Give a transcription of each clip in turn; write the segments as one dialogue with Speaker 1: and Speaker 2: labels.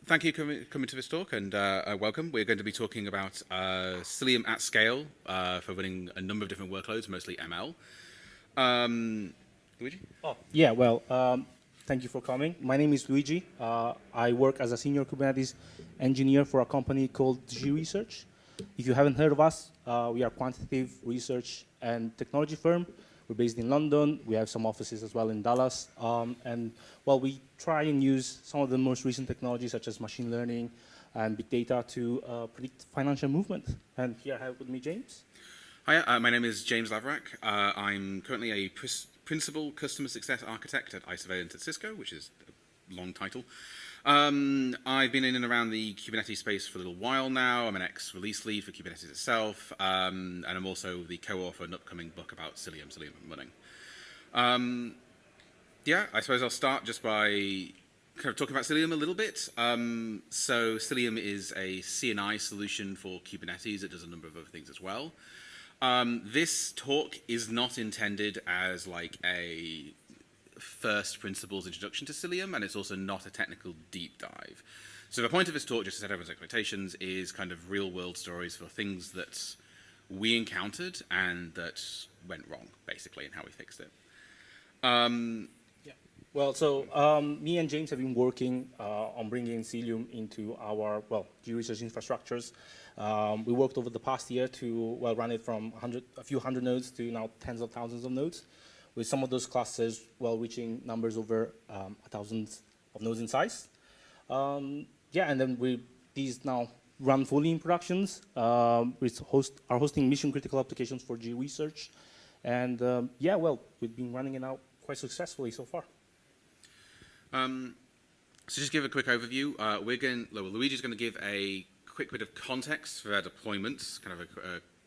Speaker 1: Thank you for coming to this talk, and welcome. We're going to be talking about Cilium at scale for running a number of different workloads, mostly ML. Luigi?
Speaker 2: Oh, yeah, well, thank you for coming. My name is Luigi. I work as a senior Kubernetes engineer for a company called Zhou Research. If you haven't heard of us, we are a quantitative research and technology firm. We're based in London. We have some offices as well in Dallas. We try and use some of the most recent technologies, such as machine learning and big data, to predict financial movement. And here I have with me James.
Speaker 1: Hi, my name is James Laverack. I'm currently a Principal Customer Success Architect at Isovalent at Cisco, which is a long title. I've been in and around the Kubernetes space for a little while now. I'm an ex-release lead for Kubernetes itself, and I'm also the co-author of an upcoming book about Cilium running. I suppose I'll start just by kind of talking about Cilium a little bit. So Cilium is a CNI solution for Kubernetes. It does a number of other things as well. This talk is not intended as like a first principles introduction to Cilium, and it's also not a technical deep dive. So the point of this talk, just to set everyone's expectations, is kind of real world stories for things that we encountered and that went wrong, basically, and how we fixed it.
Speaker 2: Me and James have been working on bringing Cilium into our, research infrastructures. We worked over the past year to run it from a few hundred nodes to now tens of thousands of nodes, with some of those clusters reaching numbers over 1,000 of nodes in size. And then these now run fully in productions. We are hosting mission critical applications for G research, and we've been running it out quite successfully so far.
Speaker 1: So just give a quick overview. Luigi's going to give a quick bit of context for our deployments, kind of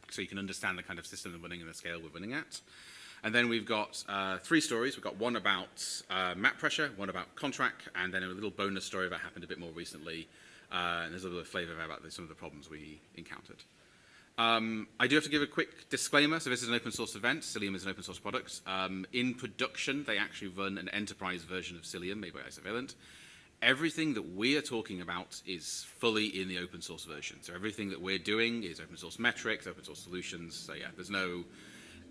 Speaker 1: so you can understand the kind of system we're running and the scale we're running at. And then we've got 3 stories. We've got one about map pressure, one about contract, and then a little bonus story that happened a bit more recently. And there's a little flavor about some of the problems we encountered. I do have to give a quick disclaimer. So this is an open source event. Cilium is an open source product. In production, they actually run an enterprise version of Cilium made by Isovalent. Everything that we are talking about is fully in the open source version. So everything that we're doing is open source metrics, open source solutions. So yeah, there's no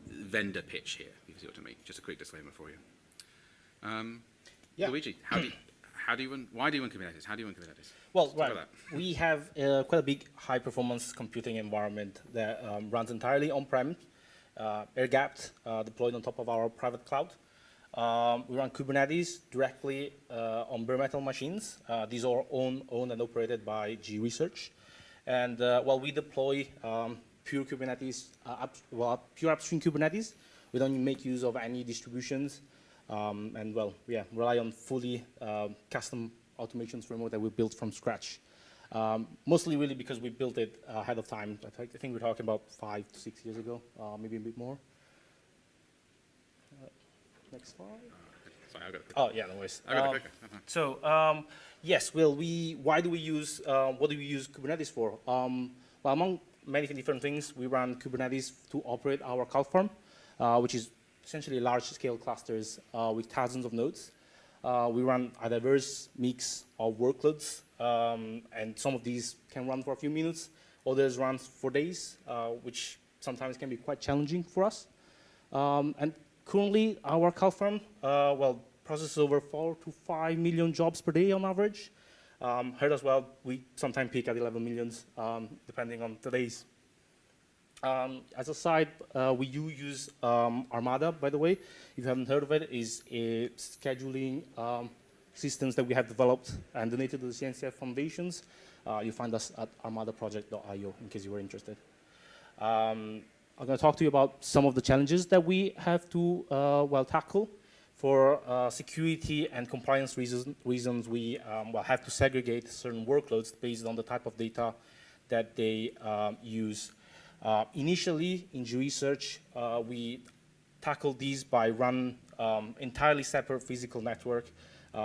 Speaker 1: vendor pitch here, if you see what I mean. Just a quick disclaimer for you. Luigi, why do you run Kubernetes? How do you run Kubernetes?
Speaker 2: Well, we have quite a big high-performance computing environment that runs entirely on-prem, air-gapped, deployed on top of our private cloud. We run Kubernetes directly on bare metal machines. These are owned and operated by G Research. And we deploy pure Kubernetes, pure upstream Kubernetes. We don't make use of any distributions. Rely on fully custom automations framework that we built from scratch. Mostly really because we built it ahead of time. I think we're talking about 5 to 6 years ago, maybe a bit more. Next slide.
Speaker 1: Sorry, I got it.
Speaker 2: Oh, yeah, no worries.
Speaker 1: I got it quicker.
Speaker 2: Yes, what do we use Kubernetes for? Among many different things, we run Kubernetes to operate our cloud farm, which is essentially large-scale clusters with thousands of nodes. We run a diverse mix of workloads, and some of these can run for a few minutes. Others run for days, which sometimes can be quite challenging for us. And currently, our cloud farm processes over 4 to 5 million jobs per day on average. Heard as well, we sometimes peak at 11 millions, depending on the days. As a side, we do use Armada, by the way. If you haven't heard of it, is a scheduling systems that we have developed and donated to the CNCF foundations. You find us at armadaproject.io in case you were interested. I'm going to talk to you about some of the challenges that we have to tackle. For security and compliance reasons, we have to segregate certain workloads based on the type of data that they use. Initially, in G Research, we tackled these by run entirely separate physical network,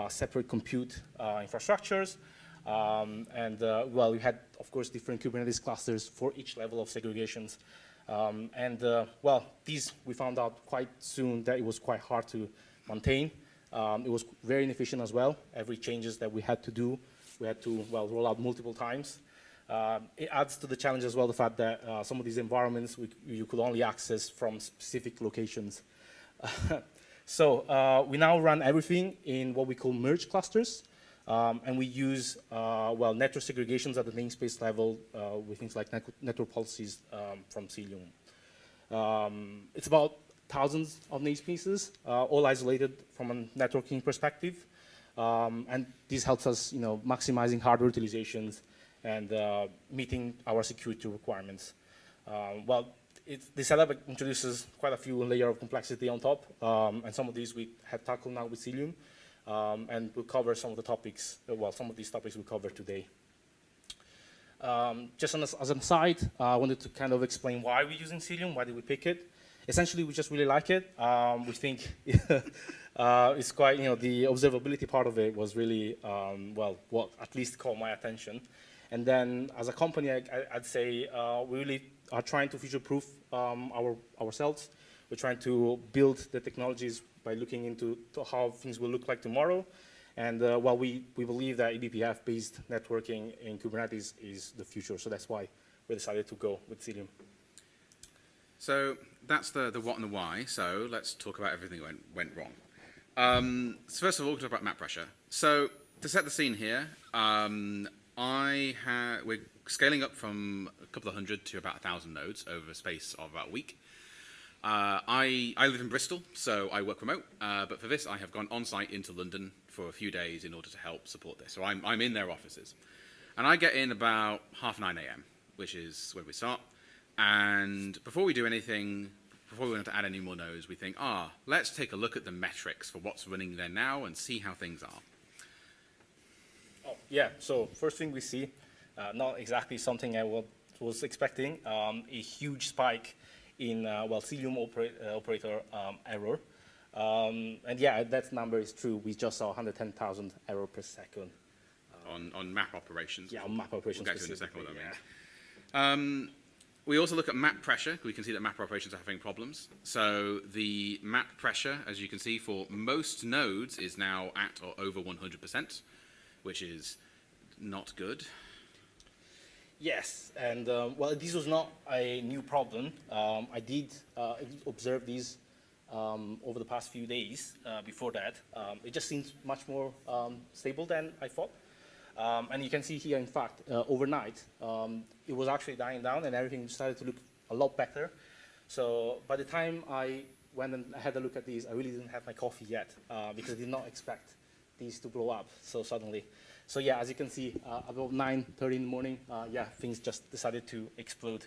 Speaker 2: separate compute infrastructures, we had, of course, different Kubernetes clusters for each level of segregations. These we found out quite soon that it was quite hard to maintain. It was very inefficient as well. Every changes that we had to do we had to, well, roll out multiple times. It adds to the challenge as well the fact that some of these environments you could only access from specific locations. So we now run everything in what we call merge clusters. And we use, well, network segregations at the namespace level with things like network policies from Cilium. It's about thousands of namespaces, all isolated from a networking perspective. And this helps us, maximizing hardware utilizations and meeting our security requirements. Well, the setup introduces quite a few layers of complexity on top, and some of these we have tackled now with Cilium. And we'll cover some of the topics, well, some of these topics we'll cover today. Just as an aside, I wanted to kind of explain why we're using Cilium, why did we pick it. Essentially, we just really like it. We think it's quite, the observability part of it was really, well, what at least caught my attention. And then as a company, I'd say we really are trying to future-proof ourselves. We're trying to build the technologies by looking into how things will look like tomorrow. And well, we believe that eBPF-based networking in Kubernetes is the future. So that's why we decided to go with Cilium.
Speaker 1: So that's the what and the why. So let's talk about everything that went wrong. So first of all, we'll talk about map pressure. So to set the scene here, we're scaling up from a couple of hundred to about 1,000 nodes over a space of about a week. I live in Bristol, so I work remote, but for this I have gone on-site into London for a few days in order to help support this. So I'm in their offices. And I get in about 9:30 a.m., which is when we start. And before we do anything, before we want to add any more nodes, we think, let's take a look at the metrics for what's running there now and see how things are.
Speaker 2: Oh, yeah, so first thing we see, not exactly something I was expecting, a huge spike in, well, Cilium operator error. And yeah, that number is true. We just saw 110,000 error per second.
Speaker 1: On map operations.
Speaker 2: Yeah, on map operations.
Speaker 1: We'll get to in a second what that means. We also look at map pressure. We can see that map operations are having problems. So the map pressure, as you can see, for most nodes is now at or over 100%, which is not good.
Speaker 2: Yes, and well, this was not a new problem. I did observe these over the past few days before that. It just seems much more stable than I thought. And you can see here, in fact, overnight, it was actually dying down and everything started to look a lot better. So by the time I went and had a look at these, I really didn't have my coffee yet because I did not expect these to blow up so suddenly. So yeah, as you can see, about 9:30 in the morning, yeah, things just decided to explode.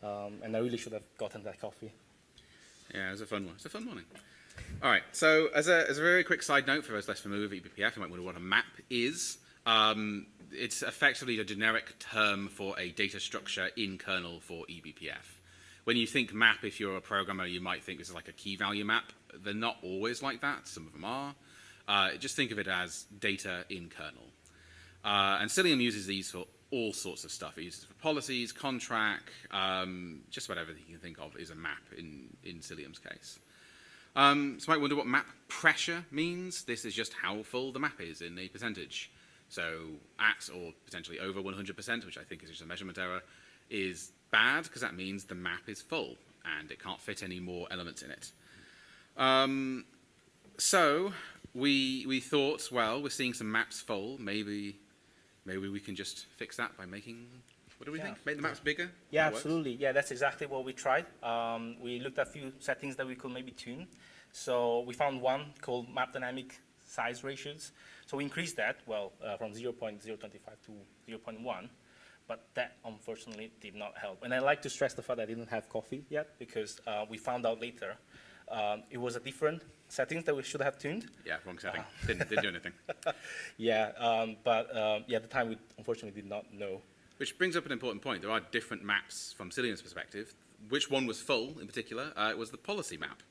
Speaker 2: And I really should have gotten that coffee.
Speaker 1: Yeah, it was a fun one. It's a fun morning. All right, so as a very quick side note for those less familiar with eBPF, you might wonder what a map is. It's effectively a generic term for a data structure in kernel for eBPF. When you think map, if you're a programmer, you might think this is like a key value map. They're not always like that. Some of them are. Just think of it as data in kernel. And Cilium uses these for all sorts of stuff. It uses it for policies, contract, just about everything you can think of is a map in Cilium's case. So you might wonder what map pressure means. This is just how full the map is in a percentage. So at or potentially over 100%, which I think is just a measurement error, is bad because that means the map is full and it can't fit any more elements in it. So we thought, well, we're seeing some maps full. Maybe we can just fix that by making, what do we think? Make the maps bigger?
Speaker 2: Yeah, absolutely. Yeah, that's exactly what we tried. We looked at a few settings that we could maybe tune. So we found one called map dynamic size ratios. So we increased that, well, from 0.025 to 0.1, but that unfortunately did not help. And I like to stress the fact that I didn't have coffee yet because we found out later it was a different settings that we should have tuned.
Speaker 1: Yeah, wrong setting. Didn't do anything.
Speaker 2: Yeah, but yeah, at the time we unfortunately did not know.
Speaker 1: Which brings up an important point. There are different maps from Cilium's perspective. Which one was full in particular? It was the policy map.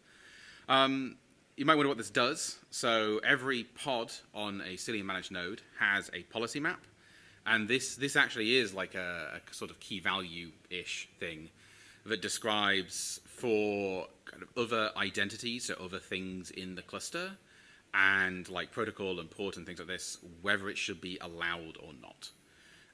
Speaker 1: You might wonder what this does. So every pod on a Cilium managed node has a policy map. And this actually is like a sort of key value-ish thing that describes for kind of other identities, so other things in the cluster, and like protocol and port and things like this, whether it should be allowed or not.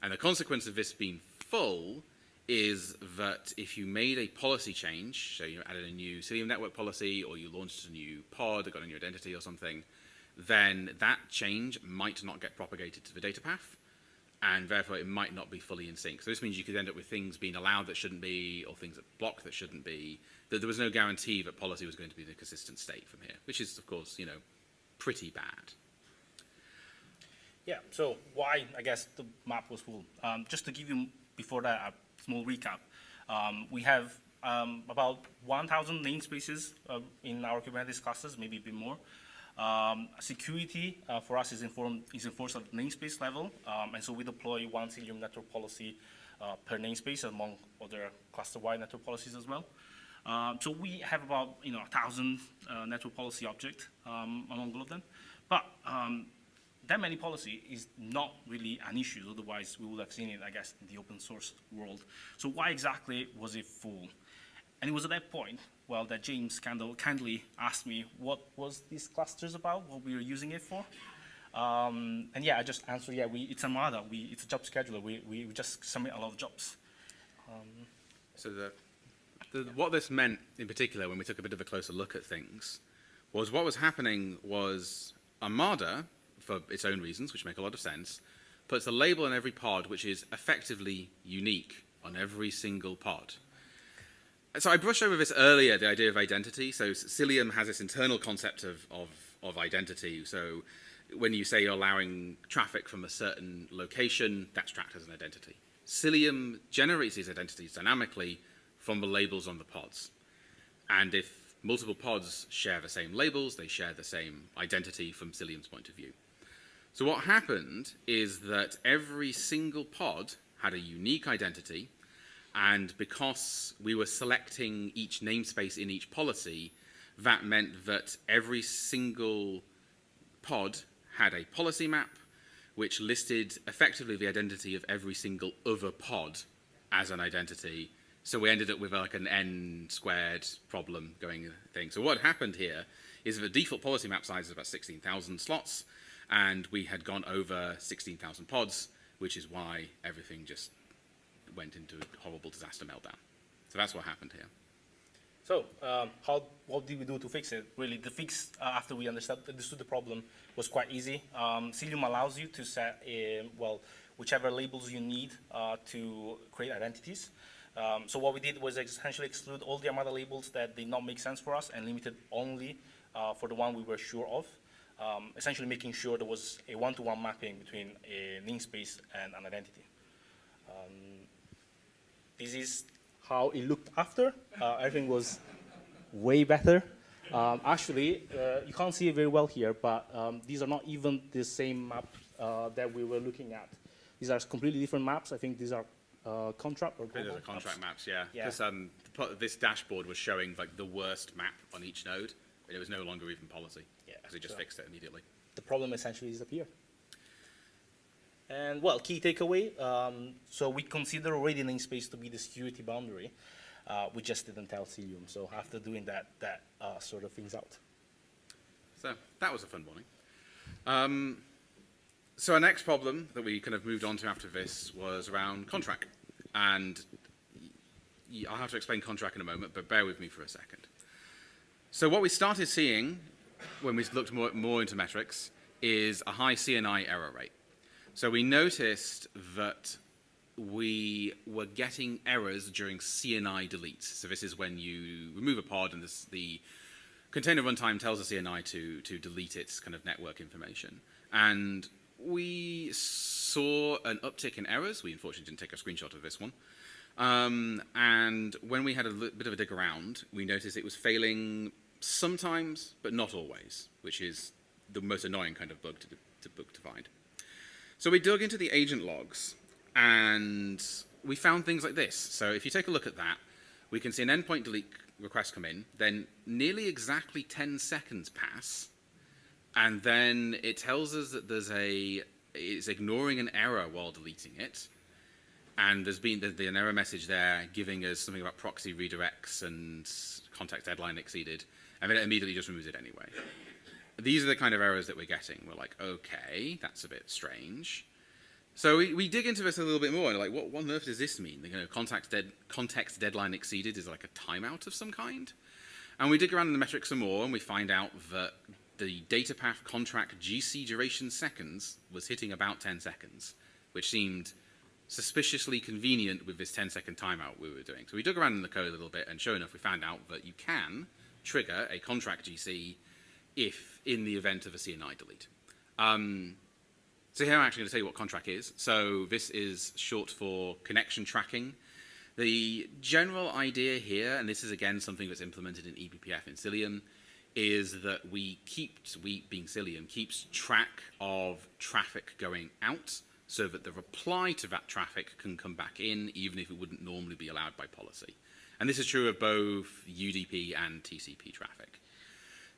Speaker 1: And the consequence of this being full is that if you made a policy change, so you added a new Cilium network policy, or you launched a new pod that got a new identity or something, then that change might not get propagated to the data path, and therefore it might not be fully in sync. So this means you could end up with things being allowed that shouldn't be, or things that block that shouldn't be, that there was no guarantee that policy was going to be in a consistent state from here, which is, of course, you know, pretty bad.
Speaker 2: Yeah, so why, I guess, the map was full. Just to give you, before that, a small recap. We have about 1,000 namespaces in our Kubernetes clusters, maybe a bit more. Security for us is enforced at the namespace level, and so we deploy one Cilium network policy per namespace among other cluster-wide network policies as well. So we have about 1,000 network policy objects among all of them, but that many policy is not really an issue. Otherwise, we would have seen it, I guess, in the open source world. So why exactly was it full? And it was at that point, well, that James kindly asked me what was these clusters about, what we were using it for. And yeah, I just answered, yeah, it's Armada. It's a job scheduler. We just submit a lot of jobs.
Speaker 1: So what this meant in particular, when we took a bit of a closer look at things, was what was happening was Armada, for its own reasons, which make a lot of sense, puts a label on every pod which is effectively unique on every single pod. So I brushed over this earlier, the idea of identity. So Cilium has this internal concept of identity. So when you say you're allowing traffic from a certain location, that's tracked as an identity. Cilium generates these identities dynamically from the labels on the pods. And if multiple pods share the same labels, they share the same identity from Cilium's point of view. So what happened is that every single pod had a unique identity, and because we were selecting each namespace in each policy, that meant that every single pod had a policy map which listed effectively the identity of every single other pod as an identity. So we ended up with like an n squared problem going thing. So what happened here is the default policy map size is about 16,000 slots, and we had gone over 16,000 pods, which is why everything just went into a horrible disaster meltdown. So that's what happened here.
Speaker 2: So what did we do to fix it? Really, the fix after we understood the problem was quite easy. Cilium allows you to set, whichever labels you need to create identities. So what we did was essentially exclude all the Armada labels that did not make sense for us and limited only for the one we were sure of, essentially making sure there was a one-to-one mapping between a namespace and an identity. This is how it looked after. Everything was way better. Actually, you can't see it very well here, but these are not even the same map that we were looking at. These are completely different maps. I think these are contract or global
Speaker 1: Those are contract maps, yeah.
Speaker 2: Yeah.
Speaker 1: This dashboard was showing like the worst map on each node, but it was no longer even policy, because it just fixed it immediately.
Speaker 2: The problem essentially disappeared. And well, key takeaway, so we consider already namespace to be the security boundary. We just didn't tell Cilium. So after doing that, sort of things out.
Speaker 1: So that was a fun morning. So our next problem that we kind of moved on to after this was around contract. And I'll have to explain contract in a moment, but bear with me for a second. So what we started seeing when we looked more into metrics is a high CNI error rate. So we noticed that we were getting errors during CNI deletes. So this is when you remove a pod and the container runtime tells the CNI to delete its kind of network information. And we saw an uptick in errors. We unfortunately didn't take a screenshot of this one. And when we had a bit of a dig around, we noticed it was failing sometimes, but not always, which is the most annoying kind of bug to find. So we dug into the agent logs, and we found things like this. So if you take a look at that, we can see an endpoint delete request come in, then nearly exactly 10 seconds pass, and then it tells us that it's ignoring an error while deleting it, and there's an error message there giving us something about proxy redirects and context deadline exceeded, and then it immediately just removes it anyway. these are the kind of errors that we're getting. We're like, okay, that's a bit strange. So we dig into this a little bit more, and like, what on earth does this mean? You know, context deadline exceeded is like a timeout of some kind. And we dig around in the metrics some more, and we find out that the data path contract GC duration seconds was hitting about 10 seconds, which seemed suspiciously convenient with this 10-second timeout we were doing. So we dug around in the code a little bit, and sure enough, we found out that you can trigger a contract GC if in the event of a CNI delete. So here I'm actually going to tell you what contract is. So this is short for connection tracking. The general idea here, and this is again something that's implemented in eBPF in Cilium, is that we, being Cilium, keeps track of traffic going out so that the reply to that traffic can come back in even if it wouldn't normally be allowed by policy. And this is true of both UDP and TCP traffic.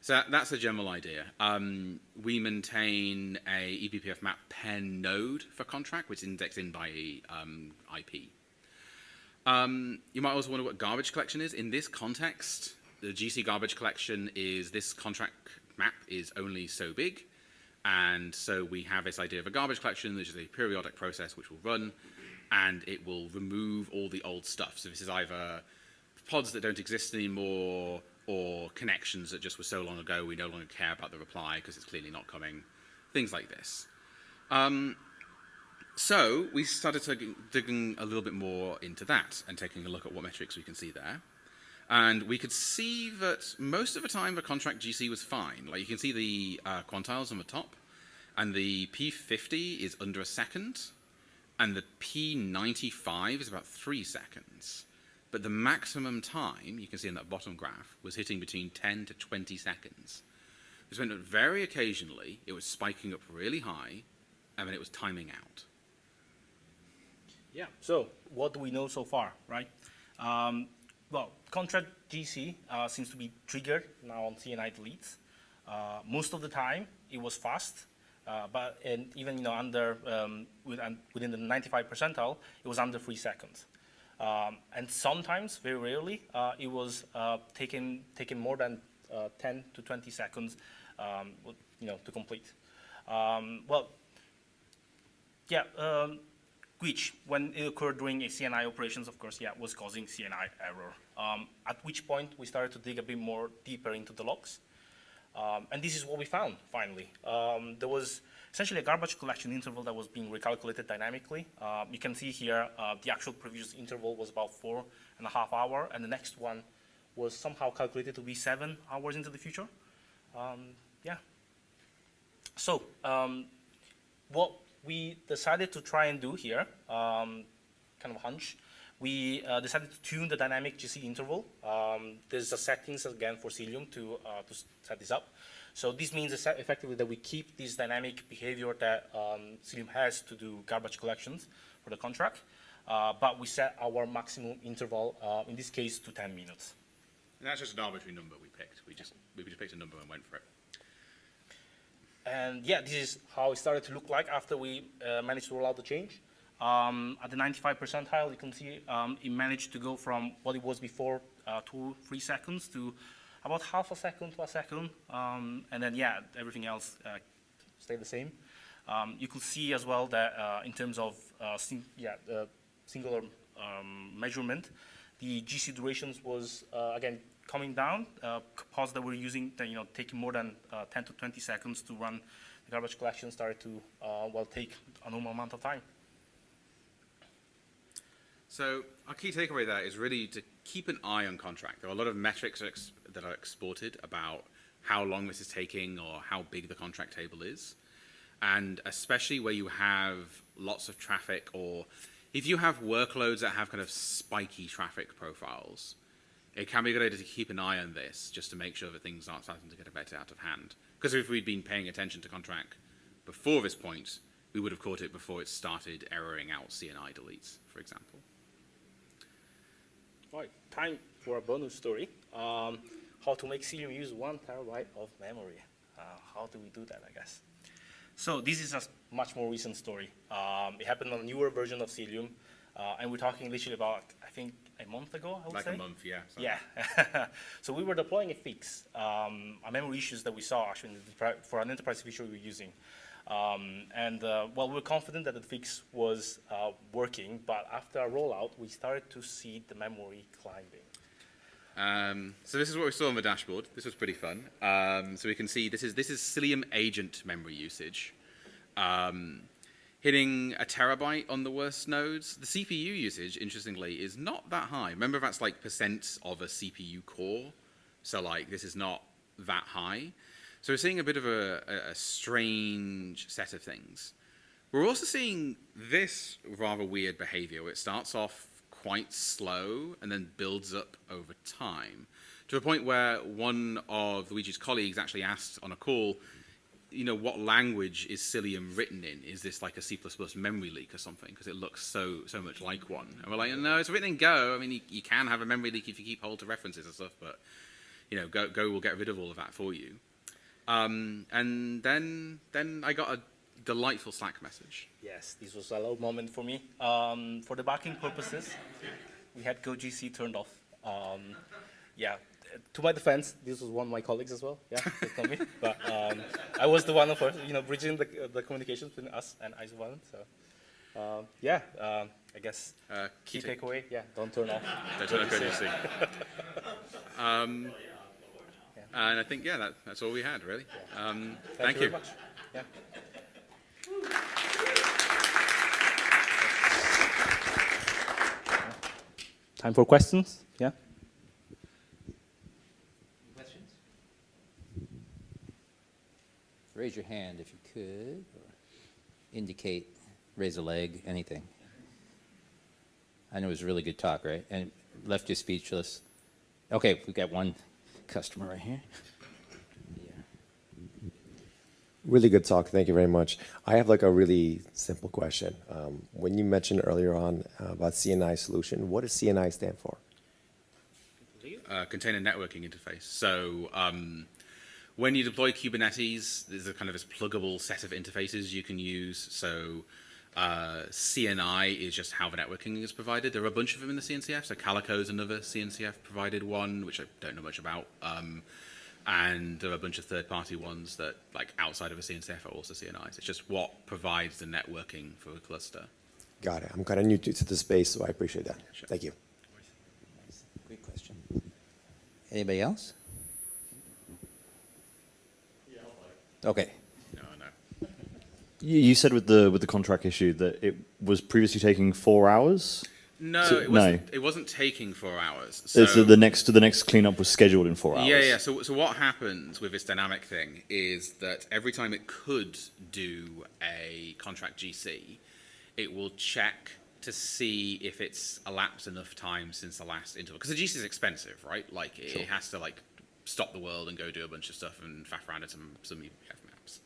Speaker 1: So that's the general idea. We maintain a eBPF map pen node for contract, which is indexed in by IP. You might also wonder what garbage collection is. In this context, the GC garbage collection is this contract map is only so big. And so we have this idea of a garbage collection, which is a periodic process which will run, and it will remove all the old stuff. So this is either pods that don't exist anymore, or connections that just were so long ago we no longer care about the reply because it's clearly not coming, things like this. So we started digging a little bit more into that and taking a look at what metrics we can see there. And we could see that most of the time the contract GC was fine. Like you can see the quantiles on the top, and the P50 is under a second, and the P95 is about 3 seconds. But the maximum time, you can see in that bottom graph, was hitting between 10 to 20 seconds. This meant that very occasionally it was spiking up really high, and then it was timing out.
Speaker 2: Yeah, so what do we know so far, right? Well, contract GC seems to be triggered now on CNI deletes. Most of the time it was fast, but even under within the 95 percentile, it was under 3 seconds. And sometimes, very rarely, it was taking more than 10 to 20 seconds, to complete. Which, when it occurred during a CNI operations, of course, was causing CNI error. At which point we started to dig a bit more deeper into the logs. And this is what we found, finally. There was essentially a garbage collection interval that was being recalculated dynamically. You can see here the actual previous interval was about 4.5 hours, and the next one was somehow calculated to be 7 hours into the future. So what we decided to try and do here, kind of a hunch, we decided to tune the dynamic GC interval. There's a settings again for Cilium to set this up. So this means effectively that we keep this dynamic behavior that Cilium has to do garbage collections for the contract, but we set our maximum interval, in this case, to 10 minutes.
Speaker 1: And that's just an arbitrary number we picked. We just picked a number and went for it.
Speaker 2: And yeah, this is how it started to look like after we managed to roll out the change. At the 95 percentile, you can see it managed to go from what it was before 2-3 seconds to about half a second to a second. And then, everything else stayed the same. You could see as well that in terms of singular measurement, the GC durations was, again, coming down. Pods that were using, taking more than 10 to 20 seconds to run the garbage collection started to, take a normal amount of time.
Speaker 1: So our key takeaway there is really to keep an eye on contract. There are a lot of metrics that are exported about how long this is taking or how big the contract table is. And especially where you have lots of traffic, or if you have workloads that have kind of spiky traffic profiles, it can be a good idea to keep an eye on this just to make sure that things aren't starting to get a bit out of hand. Because if we'd been paying attention to contract before this point, we would have caught it before it started erroring out CNI deletes, for example.
Speaker 2: Right, time for a bonus story. How to make Cilium use 1 terabyte of memory. How do we do that, I guess? So this is a much more recent story. It happened on a newer version of Cilium, and we're talking literally about, I think, a month ago, I would
Speaker 1: Like
Speaker 2: say.
Speaker 1: a month, yeah. So.
Speaker 2: Yeah. So we were deploying a fix, a memory issues that we saw actually for an enterprise feature we were using. Well, we were confident that the fix was working, but after a rollout, we started to see the memory climbing.
Speaker 1: So this is what we saw on the dashboard. This was pretty fun. So we can see this is Cilium agent memory usage. Hitting a terabyte on the worst nodes. The CPU usage, interestingly, is not that high. Remember, that's like % of a CPU core. So like this is not that high. So we're seeing a bit of a strange set of things. We're also seeing this rather weird behavior where it starts off quite slow and then builds up over time to a point where one of Luigi's colleagues actually asked on a call, what language is Cilium written in? Is this like a C++ memory leak or something? Because it looks so much like one. And we're like, no, it's written in Go. I mean, you can have a memory leak if you keep hold of references and stuff, but Go will get rid of all of that for you. And then I got a delightful Slack message.
Speaker 2: Yes, this was a low moment for me. For debugging purposes, we had GoGC turned off. Yeah, to my defense, this was one of my colleagues as well. Yeah, it's not me. But I was the one of us, bridging the communications between us and Isovalent. So yeah, I guess key takeaway, yeah, don't turn off.
Speaker 1: Don't turn off GoGC. And I think, yeah, that's all we had, really.
Speaker 2: Yeah.
Speaker 1: Thank
Speaker 2: Very
Speaker 1: you.
Speaker 2: much. Yeah. Time for questions? Yeah.
Speaker 3: Questions? Raise your hand if you could, or indicate, raise a leg, anything. I know it was a really good talk, right? And left you speechless. Okay, we've got one customer right here. Yeah.
Speaker 4: Really good talk. Thank you very much. I have like a really simple question. When you mentioned earlier on about CNI solution, what does CNI stand for?
Speaker 1: Container networking interface. So when you deploy Kubernetes, there's a kind of this pluggable set of interfaces you can use. So CNI is just how the networking is provided. There are a bunch of them in the CNCF. So Calico is another CNCF provided one, which I don't know much about. And there are a bunch of third-party ones that, like, outside of a CNCF are also CNIs. It's just what provides the networking for a cluster.
Speaker 4: Got it. I'm kind of new to the space, so I appreciate that.
Speaker 1: Sure.
Speaker 4: Thank you.
Speaker 3: Great question. Anybody else? Okay.
Speaker 1: No.
Speaker 5: You said with the contract issue that it was previously taking 4 hours.
Speaker 1: No,
Speaker 5: So-
Speaker 1: it wasn't taking 4 hours.
Speaker 5: So,
Speaker 1: So
Speaker 5: the next cleanup was scheduled in 4 hours.
Speaker 1: Yeah. So what happens with this dynamic thing is that every time it could do a contract GC, it will check to see if it's elapsed enough time since the last interval. Because the GC is expensive, right? Like it has to like stop the world and go do a bunch of stuff and faff around at some EBF maps.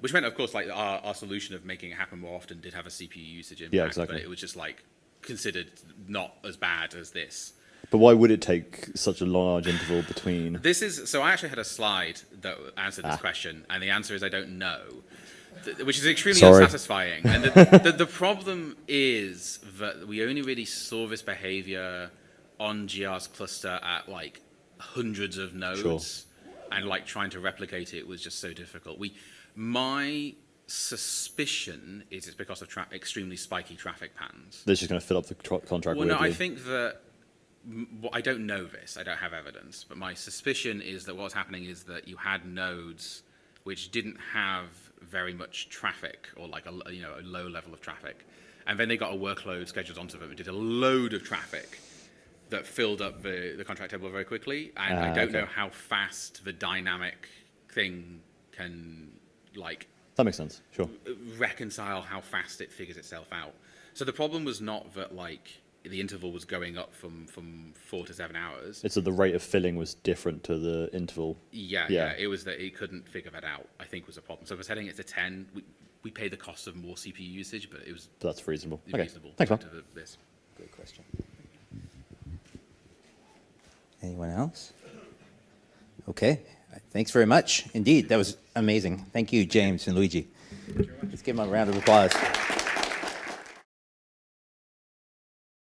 Speaker 1: Which meant, of course, like our solution of making it happen more often did have a CPU usage impact,
Speaker 5: Yeah, exactly.
Speaker 1: but it was just like considered not as bad as this.
Speaker 5: But why would it take such a large interval between?
Speaker 1: So I actually had a slide that answered this question, and the answer is I don't know, which is extremely
Speaker 5: Sorry.
Speaker 1: unsatisfying. And the problem is that we only really saw this behavior on GR's cluster at like hundreds of nodes,
Speaker 5: Sure.
Speaker 1: and like trying to replicate it was just so difficult. My suspicion is it's because of extremely spiky traffic patterns.
Speaker 5: That's just going to fill up the contract
Speaker 1: Well, no,
Speaker 5: weirdly.
Speaker 1: I think that I don't know this. I don't have evidence, but my suspicion is that what's happening is that you had nodes which didn't have very much traffic, or like a low level of traffic, and then they got a workload scheduled onto them and did a load of traffic that filled up the contract table very quickly. And I don't know how fast the dynamic thing can like
Speaker 5: That makes sense. Sure.
Speaker 1: reconcile how fast it figures itself out. So the problem was not that like the interval was going up from 4 to 7 hours.
Speaker 5: It's that the rate of filling was different to the interval.
Speaker 1: Yeah. It was that it couldn't figure that out, I think, was a problem. So we're setting it to 10. We pay the cost of more CPU usage, but it was
Speaker 5: That's reasonable. Okay.
Speaker 1: reasonable.
Speaker 5: Thanks, man.
Speaker 1: to this.
Speaker 3: Great question. Anyone else? Okay. Thanks very much. Indeed, that was amazing. Thank you, James and Luigi. Let's give them a round of applause.